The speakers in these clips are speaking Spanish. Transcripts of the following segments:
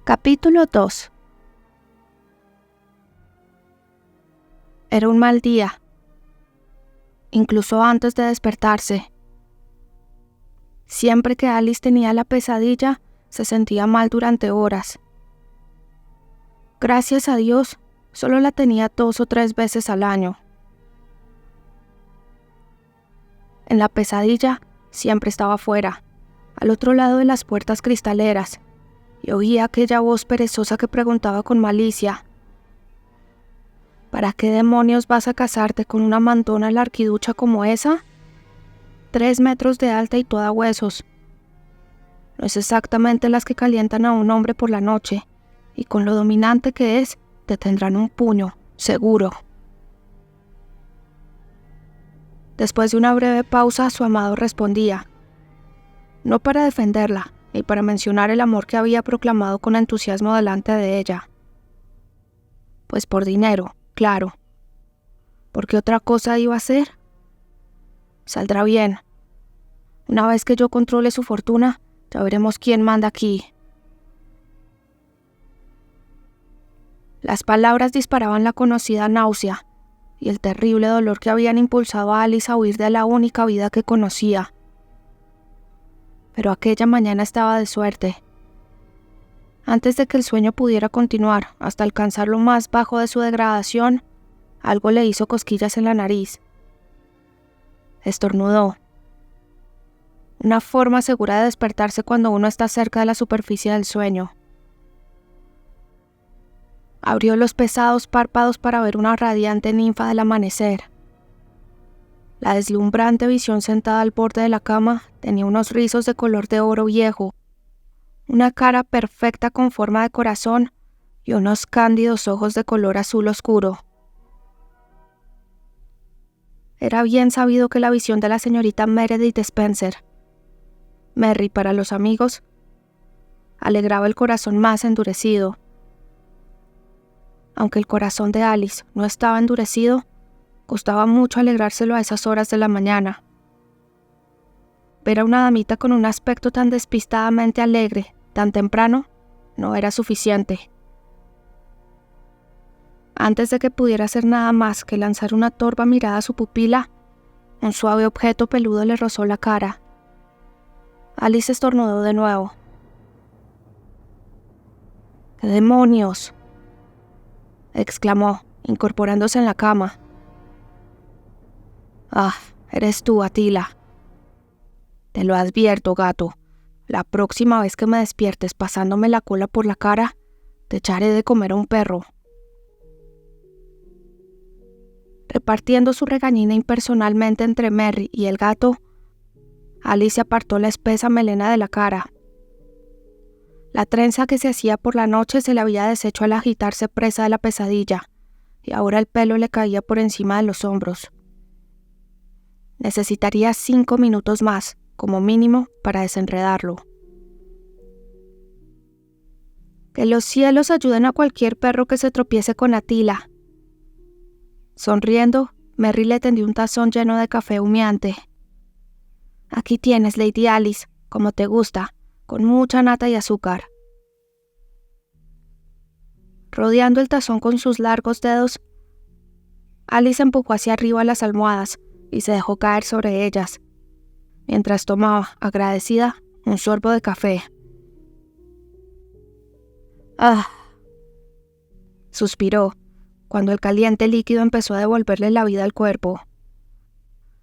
Capítulo 2. Era un mal día, incluso antes de despertarse. Siempre que Alice tenía la pesadilla, se sentía mal durante horas. Gracias a Dios, solo la tenía 2 o 3 veces al año. En la pesadilla, siempre estaba afuera, al otro lado de las puertas cristaleras, y oía aquella voz perezosa que preguntaba con malicia: ¿para qué demonios vas a casarte con una mandona larquiducha como esa? 3 metros de alta y toda huesos. No es exactamente las que calientan a un hombre por la noche, y con lo dominante que es, te tendrán un puño, seguro. Después de una breve pausa, su amado respondía, no para defenderla, ni para mencionar el amor que había proclamado con entusiasmo delante de ella. Pues por dinero, claro. ¿Por qué otra cosa iba a hacer? Saldrá bien. Una vez que yo controle su fortuna, ya veremos quién manda aquí. Las palabras disparaban la conocida náusea y el terrible dolor que habían impulsado a Alice a huir de la única vida que conocía. Pero aquella mañana estaba de suerte. Antes de que el sueño pudiera continuar hasta alcanzar lo más bajo de su degradación, algo le hizo cosquillas en la nariz. Estornudó. Una forma segura de despertarse cuando uno está cerca de la superficie del sueño. Abrió los pesados párpados para ver una radiante ninfa del amanecer. La deslumbrante visión sentada al borde de la cama tenía unos rizos de color de oro viejo, una cara perfecta con forma de corazón y unos cándidos ojos de color azul oscuro. Era bien sabido que la visión de la señorita Meredith Spencer, Merry para los amigos, alegraba el corazón más endurecido. Aunque el corazón de Alice no estaba endurecido, costaba mucho alegrárselo a esas horas de la mañana. Ver a una damita con un aspecto tan despistadamente alegre, tan temprano, no era suficiente. Antes de que pudiera hacer nada más que lanzar una torva mirada a su pupila, un suave objeto peludo le rozó la cara. Alice estornudó de nuevo. ¡Qué demonios!, exclamó, incorporándose en la cama. «Ah, eres tú, Atila. Te lo advierto, gato. La próxima vez que me despiertes pasándome la cola por la cara, te echaré de comer a un perro». Repartiendo su regañina impersonalmente entre Merry y el gato, Alice apartó la espesa melena de la cara. La trenza que se hacía por la noche se le había deshecho al agitarse presa de la pesadilla, y ahora el pelo le caía por encima de los hombros. Necesitaría 5 minutos más, como mínimo, para desenredarlo. Que los cielos ayuden a cualquier perro que se tropiece con Atila. Sonriendo, Merry le tendió un tazón lleno de café humeante. Aquí tienes, Lady Alice, como te gusta, con mucha nata y azúcar. Rodeando el tazón con sus largos dedos, Alice empujó hacia arriba las almohadas y se dejó caer sobre ellas, mientras tomaba, agradecida, un sorbo de café. «Ah», suspiró, cuando el caliente líquido empezó a devolverle la vida al cuerpo.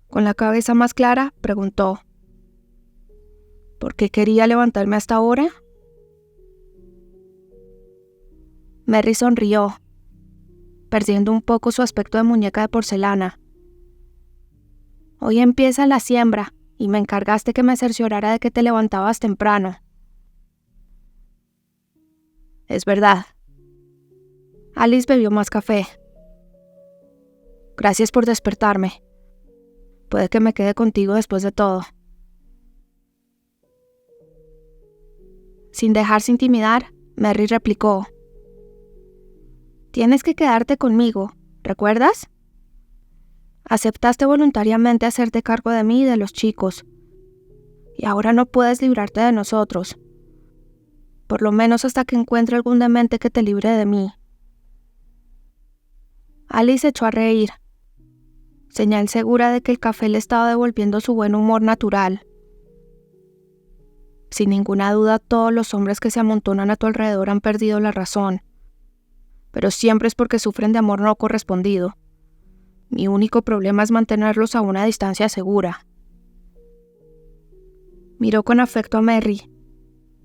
Con la cabeza más clara, preguntó: ¿por qué quería levantarme hasta ahora? Merry sonrió, perdiendo un poco su aspecto de muñeca de porcelana. Hoy empieza la siembra, y me encargaste que me cerciorara de que te levantabas temprano. Es verdad. Alice bebió más café. Gracias por despertarme. Puede que me quede contigo después de todo. Sin dejarse intimidar, Merry replicó: tienes que quedarte conmigo, ¿recuerdas? Aceptaste voluntariamente hacerte cargo de mí y de los chicos, y ahora no puedes librarte de nosotros. por lo menos hasta que encuentre algún demente que te libre de mí. Alice se echó a reír, señal segura de que el café le estaba devolviendo su buen humor natural. Sin ninguna duda, todos los hombres que se amontonan a tu alrededor han perdido la razón, pero siempre es porque sufren de amor no correspondido. Mi único problema es mantenerlos a una distancia segura. Miró con afecto a Merry.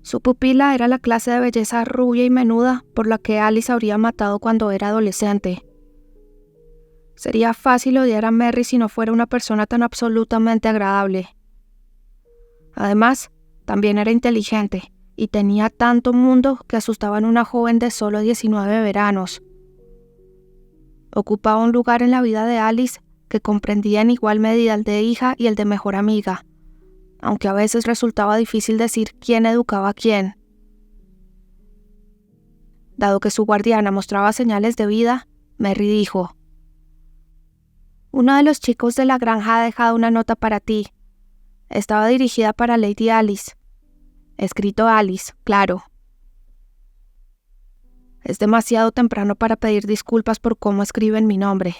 Su pupila era la clase de belleza rubia y menuda por la que Alice habría matado cuando era adolescente. Sería fácil odiar a Merry si no fuera una persona tan absolutamente agradable. Además, también era inteligente y tenía tanto mundo que asustaba a una joven de solo 19 veranos. Ocupaba un lugar en la vida de Alice que comprendía en igual medida el de hija y el de mejor amiga, aunque a veces resultaba difícil decir quién educaba a quién. Dado que su guardiana mostraba señales de vida, Merry dijo: «Uno de los chicos de la granja ha dejado una nota para ti. Estaba dirigida para Lady Alice. Escrito Alice, claro. Es demasiado temprano para pedir disculpas por cómo escriben mi nombre»,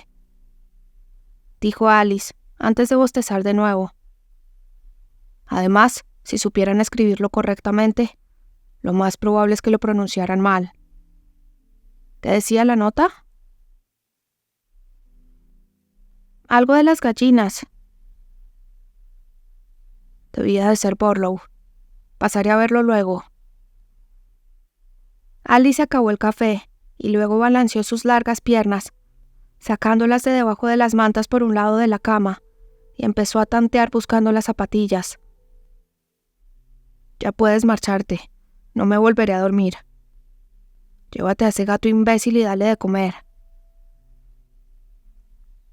dijo Alice, antes de bostezar de nuevo. Además, si supieran escribirlo correctamente, lo más probable es que lo pronunciaran mal. ¿Qué decía la nota? Algo de las gallinas. Debía de ser Borlow. Pasaré a verlo luego. Alice acabó el café y luego balanceó sus largas piernas, sacándolas de debajo de las mantas por un lado de la cama, y empezó a tantear buscando las zapatillas. «Ya puedes marcharte. No me volveré a dormir. Llévate a ese gato imbécil y dale de comer».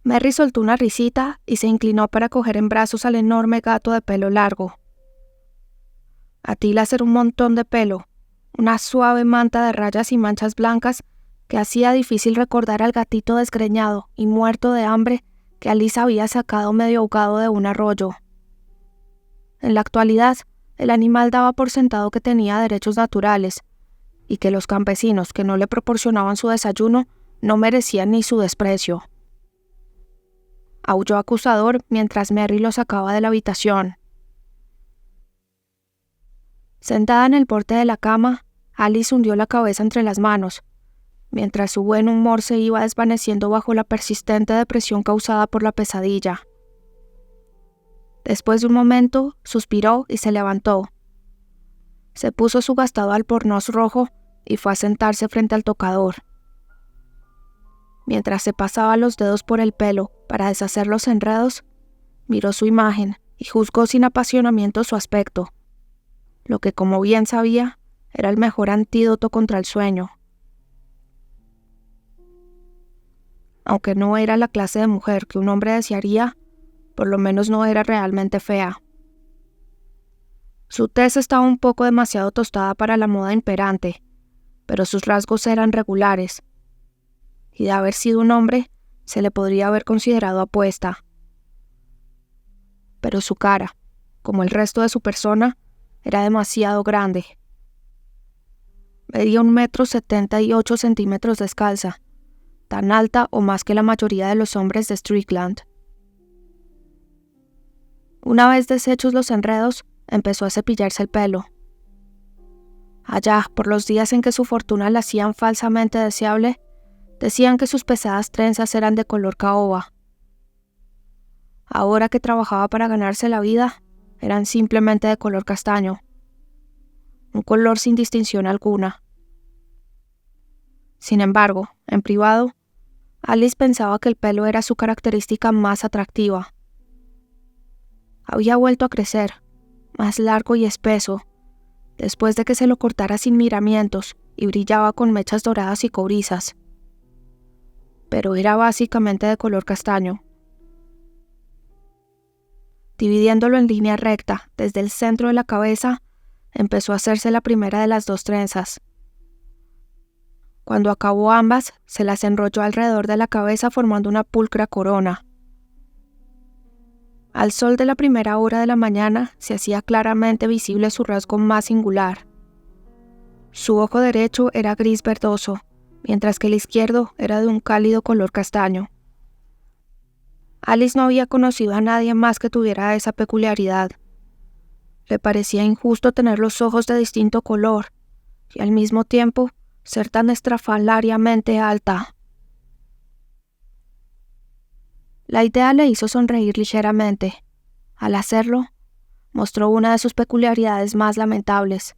Merry soltó una risita y se inclinó para coger en brazos al enorme gato de pelo largo. Attila era un montón de pelo, una suave manta de rayas y manchas blancas que hacía difícil recordar al gatito desgreñado y muerto de hambre que Alice había sacado medio ahogado de un arroyo. En la actualidad, el animal daba por sentado que tenía derechos naturales y que los campesinos que no le proporcionaban su desayuno no merecían ni su desprecio. Aulló acusador mientras Merry lo sacaba de la habitación. Sentada en el borde de la cama, Alice hundió la cabeza entre las manos, mientras su buen humor se iba desvaneciendo bajo la persistente depresión causada por la pesadilla. Después de un momento, suspiró y se levantó. Se puso su gastado albornoz rojo y fue a sentarse frente al tocador. Mientras se pasaba los dedos por el pelo para deshacer los enredos, miró su imagen y juzgó sin apasionamiento su aspecto, lo que, como bien sabía, era el mejor antídoto contra el sueño. Aunque no era la clase de mujer que un hombre desearía, por lo menos no era realmente fea. Su tez estaba un poco demasiado tostada para la moda imperante, pero sus rasgos eran regulares, y de haber sido un hombre, se le podría haber considerado apuesta. Pero su cara, como el resto de su persona, era demasiado grande. Medía 1,78 m descalza, tan alta o más que la mayoría de los hombres de Strickland. Una vez deshechos los enredos, empezó a cepillarse el pelo. Allá, por los días en que su fortuna la hacían falsamente deseable, decían que sus pesadas trenzas eran de color caoba. Ahora que trabajaba para ganarse la vida, eran simplemente de color castaño. Un color sin distinción alguna. Sin embargo, en privado, Alice pensaba que el pelo era su característica más atractiva. Había vuelto a crecer, más largo y espeso, después de que se lo cortara sin miramientos y brillaba con mechas doradas y cobrizas. Pero era básicamente de color castaño. Dividiéndolo en línea recta desde el centro de la cabeza, empezó a hacerse la primera de las dos trenzas. Cuando acabó ambas, se las enrolló alrededor de la cabeza formando una pulcra corona. Al sol de la primera hora de la mañana se hacía claramente visible su rasgo más singular. Su ojo derecho era gris verdoso, mientras que el izquierdo era de un cálido color castaño. Alice no había conocido a nadie más que tuviera esa peculiaridad. Le parecía injusto tener los ojos de distinto color y al mismo tiempo ser tan estrafalariamente alta. La idea le hizo sonreír ligeramente. Al hacerlo, mostró una de sus peculiaridades más lamentables.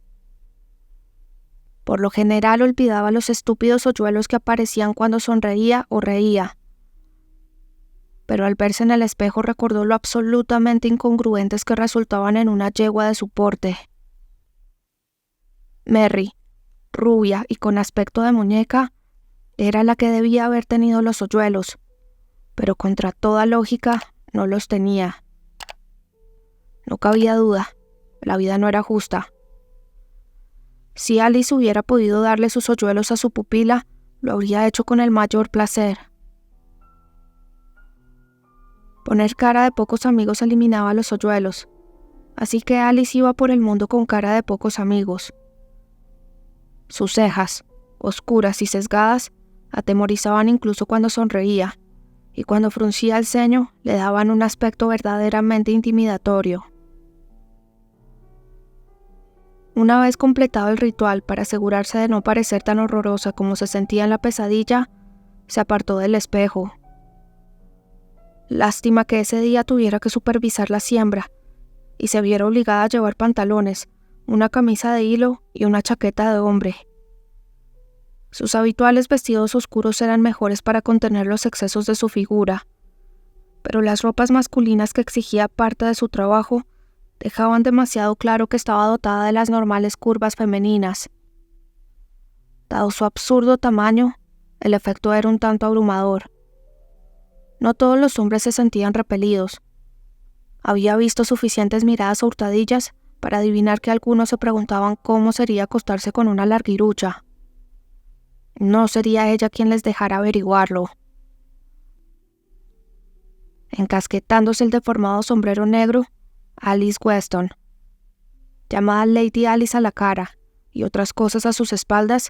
Por lo general olvidaba los estúpidos hoyuelos que aparecían cuando sonreía o reía. Pero al verse en el espejo recordó lo absolutamente incongruentes que resultaban en una yegua de su porte. Mary, rubia y con aspecto de muñeca, era la que debía haber tenido los hoyuelos, pero contra toda lógica no los tenía. No cabía duda, la vida no era justa. Si Alice hubiera podido darle sus hoyuelos a su pupila, lo habría hecho con el mayor placer. Poner cara de pocos amigos eliminaba los hoyuelos, así que Alice iba por el mundo con cara de pocos amigos. Sus cejas, oscuras y sesgadas, atemorizaban incluso cuando sonreía, y cuando fruncía el ceño le daban un aspecto verdaderamente intimidatorio. Una vez completado el ritual para asegurarse de no parecer tan horrorosa como se sentía en la pesadilla, se apartó del espejo. Lástima que ese día tuviera que supervisar la siembra y se viera obligada a llevar pantalones, una camisa de hilo y una chaqueta de hombre. Sus habituales vestidos oscuros eran mejores para contener los excesos de su figura, pero las ropas masculinas que exigía parte de su trabajo dejaban demasiado claro que estaba dotada de las normales curvas femeninas. Dado su absurdo tamaño, el efecto era un tanto abrumador. No todos los hombres se sentían repelidos. Había visto suficientes miradas a hurtadillas para adivinar que algunos se preguntaban cómo sería acostarse con una larguirucha. No sería ella quien les dejara averiguarlo. Encasquetándose el deformado sombrero negro, Alice Weston, llamada Lady Alice a la cara y otras cosas a sus espaldas,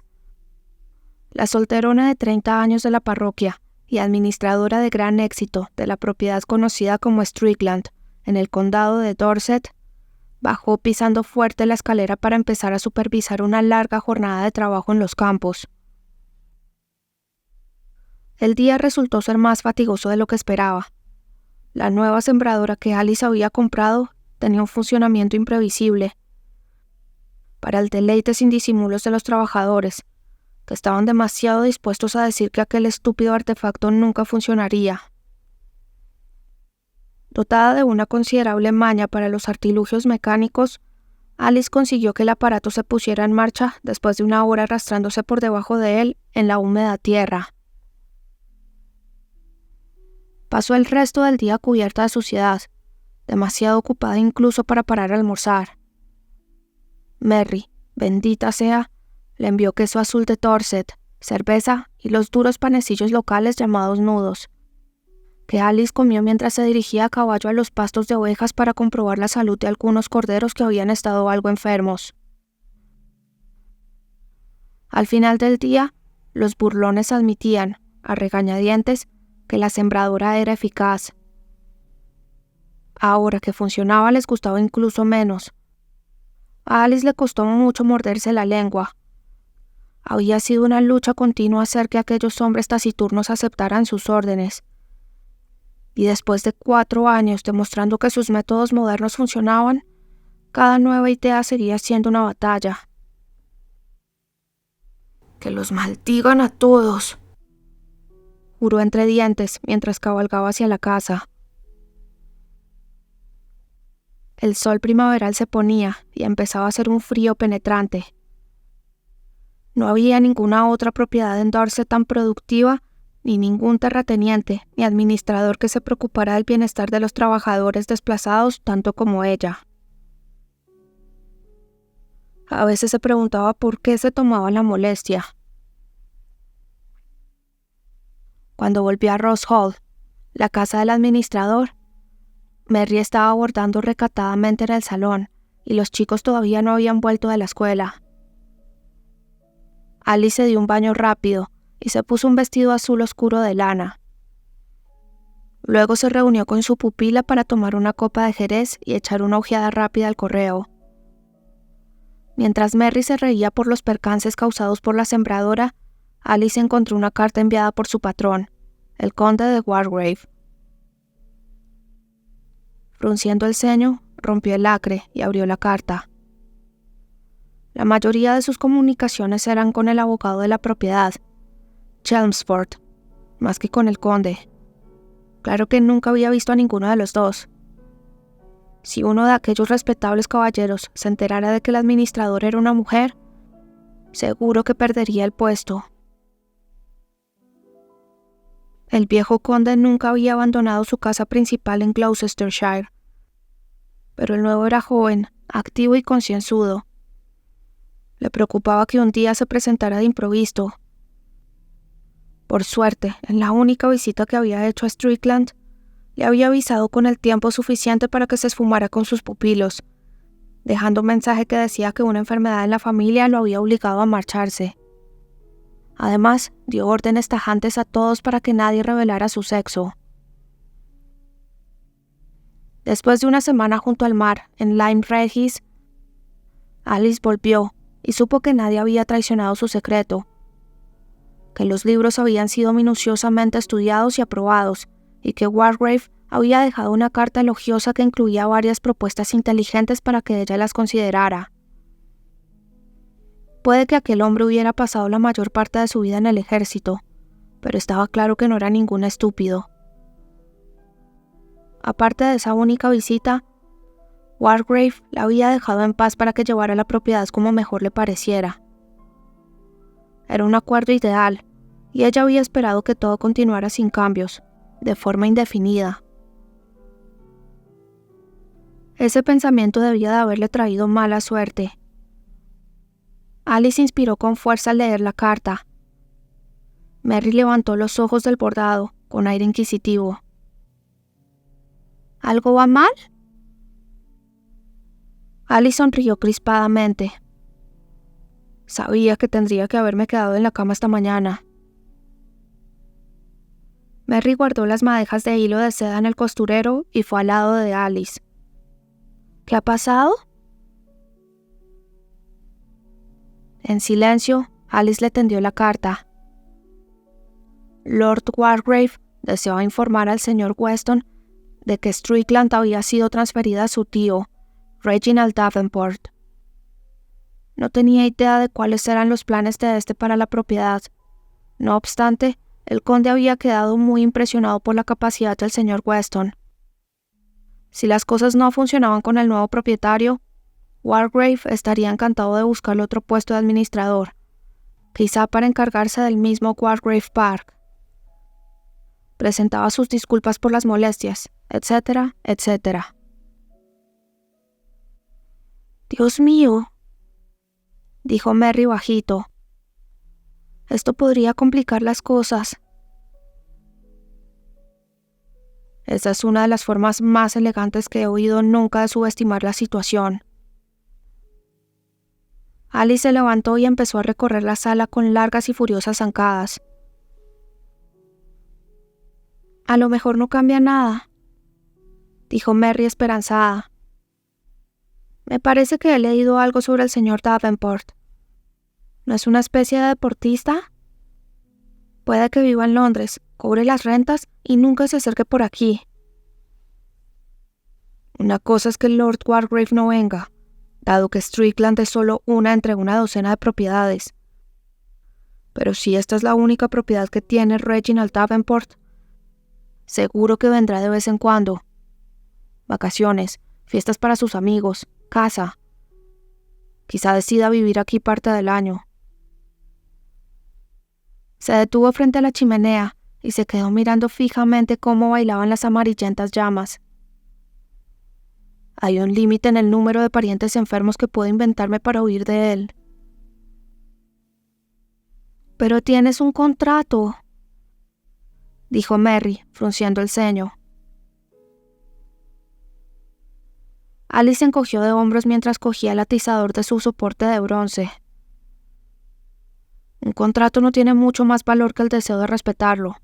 la solterona de 30 años de la parroquia y administradora de gran éxito de la propiedad conocida como Strickland en el condado de Dorset, bajó pisando fuerte la escalera para empezar a supervisar una larga jornada de trabajo en los campos. El día resultó ser más fatigoso de lo que esperaba. La nueva sembradora que Alice había comprado tenía un funcionamiento imprevisible. Para el deleite sin disimulos de los trabajadores, que estaban demasiado dispuestos a decir que aquel estúpido artefacto nunca funcionaría. Dotada de una considerable maña para los artilugios mecánicos, Alice consiguió que el aparato se pusiera en marcha después de una hora arrastrándose por debajo de él en la húmeda tierra. Pasó el resto del día cubierta de suciedad, demasiado ocupada incluso para parar a almorzar. Mary, bendita sea, le envió queso azul de Dorset, cerveza y los duros panecillos locales llamados nudos, que Alice comió mientras se dirigía a caballo a los pastos de ovejas para comprobar la salud de algunos corderos que habían estado algo enfermos. Al final del día, los burlones admitían, a regañadientes, que la sembradora era eficaz. Ahora que funcionaba les gustaba incluso menos. A Alice le costó mucho morderse la lengua. Había sido una lucha continua hacer que aquellos hombres taciturnos aceptaran sus órdenes. Y después de 4 años demostrando que sus métodos modernos funcionaban, cada nueva idea seguía siendo una batalla. «Que los maldigan a todos», juró entre dientes mientras cabalgaba hacia la casa. El sol primaveral se ponía y empezaba a hacer un frío penetrante. No había ninguna otra propiedad en Dorset tan productiva, ni ningún terrateniente ni administrador que se preocupara del bienestar de los trabajadores desplazados tanto como ella. A veces se preguntaba por qué se tomaba la molestia. Cuando volví a Ross Hall, la casa del administrador, Mary estaba abordando recatadamente en el salón y los chicos todavía no habían vuelto de la escuela. Alice se dio un baño rápido y se puso un vestido azul oscuro de lana. Luego se reunió con su pupila para tomar una copa de jerez y echar una ojeada rápida al correo. Mientras Merry se reía por los percances causados por la sembradora, Alice encontró una carta enviada por su patrón, el conde de Wargrave. Frunciendo el ceño, rompió el lacre y abrió la carta. La mayoría de sus comunicaciones eran con el abogado de la propiedad, Chelmsford, más que con el conde. Claro que nunca había visto a ninguno de los dos. Si uno de aquellos respetables caballeros se enterara de que el administrador era una mujer, seguro que perdería el puesto. El viejo conde nunca había abandonado su casa principal en Gloucestershire, pero el nuevo era joven, activo y concienzudo. Le preocupaba que un día se presentara de improviso. Por suerte, en la única visita que había hecho a Strickland, le había avisado con el tiempo suficiente para que se esfumara con sus pupilos, dejando un mensaje que decía que una enfermedad en la familia lo había obligado a marcharse. Además, dio órdenes tajantes a todos para que nadie revelara su sexo. Después de una semana junto al mar, en Lyme Regis, Alice volvió y supo que nadie había traicionado su secreto, que los libros habían sido minuciosamente estudiados y aprobados, y que Wargrave había dejado una carta elogiosa que incluía varias propuestas inteligentes para que ella las considerara. Puede que aquel hombre hubiera pasado la mayor parte de su vida en el ejército, pero estaba claro que no era ningún estúpido. Aparte de esa única visita, Wargrave la había dejado en paz para que llevara la propiedad como mejor le pareciera. Era un acuerdo ideal, y ella había esperado que todo continuara sin cambios, de forma indefinida. Ese pensamiento debía de haberle traído mala suerte. Alice inspiró con fuerza al leer la carta. Merry levantó los ojos del bordado, con aire inquisitivo. ¿Algo va mal? Alice sonrió crispadamente. Sabía que tendría que haberme quedado en la cama esta mañana. Merry guardó las madejas de hilo de seda en el costurero y fue al lado de Alice. ¿Qué ha pasado? En silencio, Alice le tendió la carta. Lord Wargrave deseaba informar al señor Weston de que Strickland había sido transferida a su tío, Reginald Davenport. No tenía idea de cuáles eran los planes de este para la propiedad. No obstante, el conde había quedado muy impresionado por la capacidad del señor Weston. Si las cosas no funcionaban con el nuevo propietario, Wargrave estaría encantado de buscarle otro puesto de administrador, quizá para encargarse del mismo Wargrave Park. Presentaba sus disculpas por las molestias, etcétera, etcétera. «Dios mío», dijo Merry bajito. «Esto podría complicar las cosas». Esa es una de las formas más elegantes que he oído nunca de subestimar la situación. Alice se levantó y empezó a recorrer la sala con largas y furiosas zancadas. «A lo mejor no cambia nada», dijo Merry esperanzada. «Me parece que he leído algo sobre el señor Davenport. ¿No es una especie de deportista? Puede que viva en Londres, cobre las rentas y nunca se acerque por aquí». Una cosa es que el Lord Wargrave no venga, dado que Strickland es solo una entre una docena de propiedades. Pero si esta es la única propiedad que tiene Reginald Davenport, seguro que vendrá de vez en cuando. Vacaciones, fiestas para sus amigos, casa. Quizá decida vivir aquí parte del año. Se detuvo frente a la chimenea y se quedó mirando fijamente cómo bailaban las amarillentas llamas. Hay un límite en el número de parientes enfermos que puedo inventarme para huir de él. «Pero tienes un contrato», dijo Merry, frunciendo el ceño. Alice encogió de hombros mientras cogía el atizador de su soporte de bronce. Un contrato no tiene mucho más valor que el deseo de respetarlo.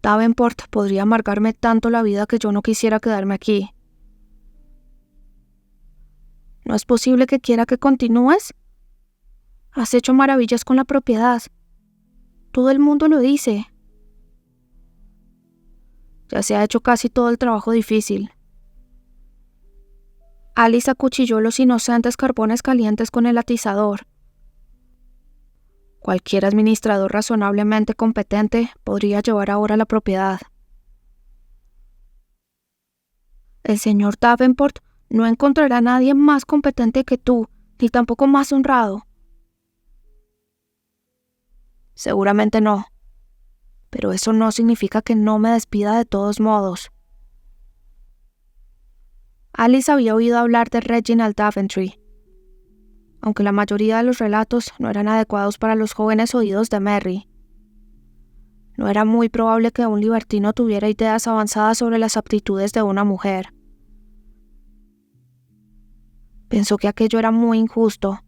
Davenport podría amargarme tanto la vida que yo no quisiera quedarme aquí. ¿No es posible que quiera que continúes? Has hecho maravillas con la propiedad. Todo el mundo lo dice. Ya se ha hecho casi todo el trabajo difícil. Alice acuchilló los inocentes carbones calientes con el atizador. Cualquier administrador razonablemente competente podría llevar ahora la propiedad. El señor Davenport no encontrará a nadie más competente que tú, ni tampoco más honrado. Seguramente no, pero eso no significa que no me despida de todos modos. Alice había oído hablar de Reginald Daventry, aunque la mayoría de los relatos no eran adecuados para los jóvenes oídos de Mary. No era muy probable que un libertino tuviera ideas avanzadas sobre las aptitudes de una mujer. Pensó que aquello era muy injusto.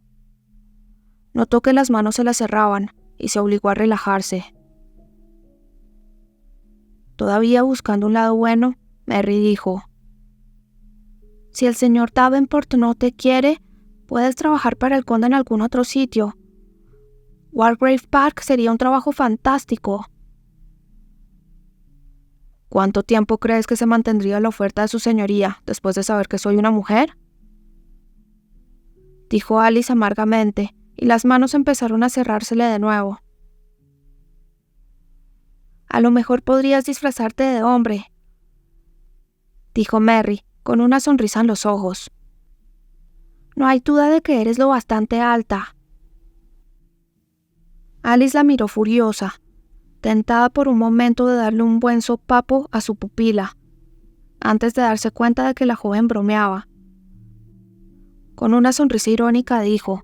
Notó que las manos se le cerraban y se obligó a relajarse. Todavía buscando un lado bueno, Mary dijo: «Si el señor Davenport no te quiere, puedes trabajar para el conde en algún otro sitio. Walgrave Park sería un trabajo fantástico». «¿Cuánto tiempo crees que se mantendría la oferta de su señoría después de saber que soy una mujer?», dijo Alice amargamente, y las manos empezaron a cerrársele de nuevo. «A lo mejor podrías disfrazarte de hombre», dijo Mary, con una sonrisa en los ojos. «No hay duda de que eres lo bastante alta». Alice la miró furiosa, tentada por un momento de darle un buen sopapo a su pupila, antes de darse cuenta de que la joven bromeaba. Con una sonrisa irónica dijo: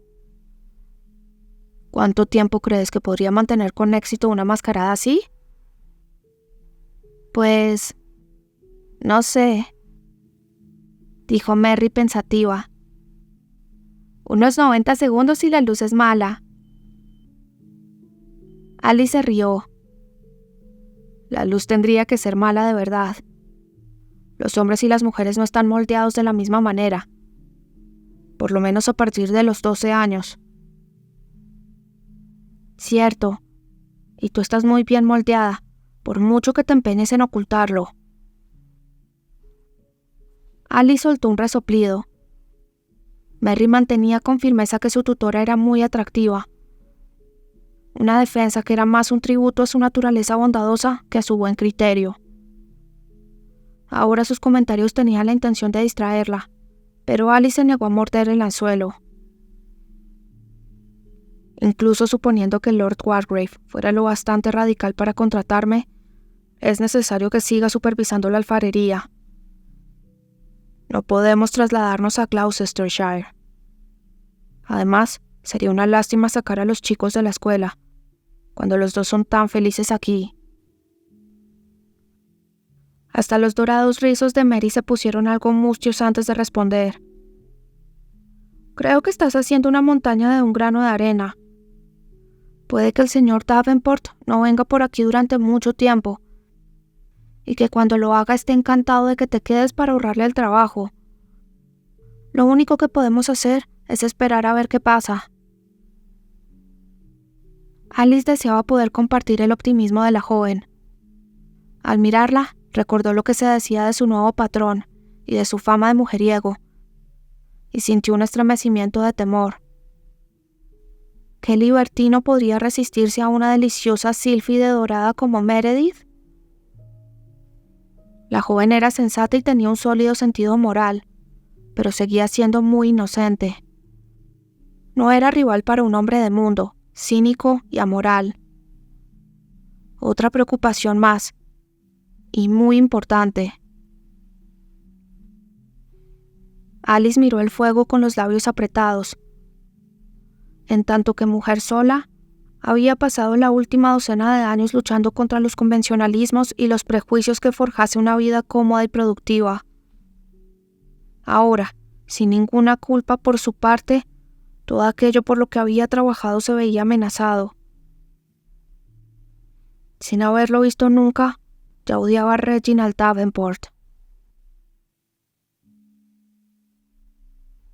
«¿Cuánto tiempo crees que podría mantener con éxito una mascarada así?». «Pues... no sé», dijo Mary pensativa. «Unos 90 segundos si la luz es mala». Alice se rió. La luz tendría que ser mala de verdad. Los hombres y las mujeres no están moldeados de la misma manera, por lo menos a partir de los 12 años. «Cierto, y tú estás muy bien moldeada, por mucho que te empeñes en ocultarlo». Alice soltó un resoplido. Mary mantenía con firmeza que su tutora era muy atractiva. Una defensa que era más un tributo a su naturaleza bondadosa que a su buen criterio. Ahora sus comentarios tenían la intención de distraerla, pero Alice se negó a morder el anzuelo. «Incluso suponiendo que Lord Walgrave fuera lo bastante radical para contratarme, es necesario que siga supervisando la alfarería. No podemos trasladarnos a Gloucestershire. Además, sería una lástima sacar a los chicos de la escuela, cuando los dos son tan felices aquí». Hasta los dorados rizos de Mary se pusieron algo mustios antes de responder. «Creo que estás haciendo una montaña de un grano de arena. Puede que el señor Davenport no venga por aquí durante mucho tiempo, y que cuando lo haga esté encantado de que te quedes para ahorrarle el trabajo. Lo único que podemos hacer es esperar a ver qué pasa». Alice deseaba poder compartir el optimismo de la joven. Al mirarla, recordó lo que se decía de su nuevo patrón y de su fama de mujeriego, y sintió un estremecimiento de temor. ¿Qué libertino podría resistirse a una deliciosa sílfide dorada como Meredith? La joven era sensata y tenía un sólido sentido moral, pero seguía siendo muy inocente. No era rival para un hombre de mundo, cínico y amoral. Otra preocupación más, y muy importante. Alice miró el fuego con los labios apretados. En tanto que mujer sola, había pasado la última docena de años luchando contra los convencionalismos y los prejuicios que forjase una vida cómoda y productiva. Ahora, sin ninguna culpa por su parte, Todo aquello por lo que había trabajado se veía amenazado. Sin haberlo visto nunca, ya odiaba a Reginald Davenport.